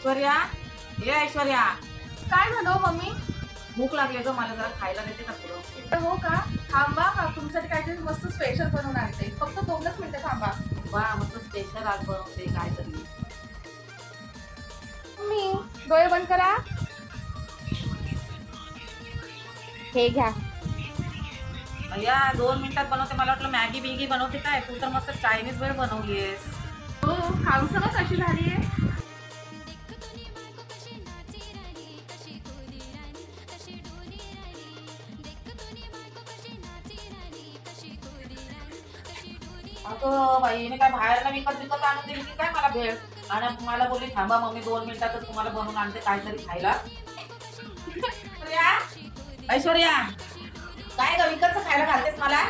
ऐश्वर्या, ये ऐश्वर्या, काय झालं हो मम्मी? भूक लागली ग मला, जरा खायला देते का तुला? हो का? थांबा का तुमच्यासाठी काहीतरी मस्त स्पेशल बनवून आणते. फक्त 2च मिनिटं थांबा. बा मस्त स्पेशल आज बनवते काहीतरी. मम्मी डोळे बंद करा. हे घ्या. या 2 मिनिटात बनवते. मला वाटलं मॅगी बिगी बनवते काय, तू तर मस्त चायनीज वेळ बनवलीयस. हो, खाऊन सगळं कशी झाली आहे? अगं बाई, हिने काय बाहेरला विकत आणून दिली की काय मला भेळ, आणि मला बोलली थांबा मम्मी 2 मिनिटातच तुम्हाला बनवून आणते काहीतरी खायला. ऐश्वर्या, ऐश्वर्या, काय ग विकतचं खायला घालतेस मला?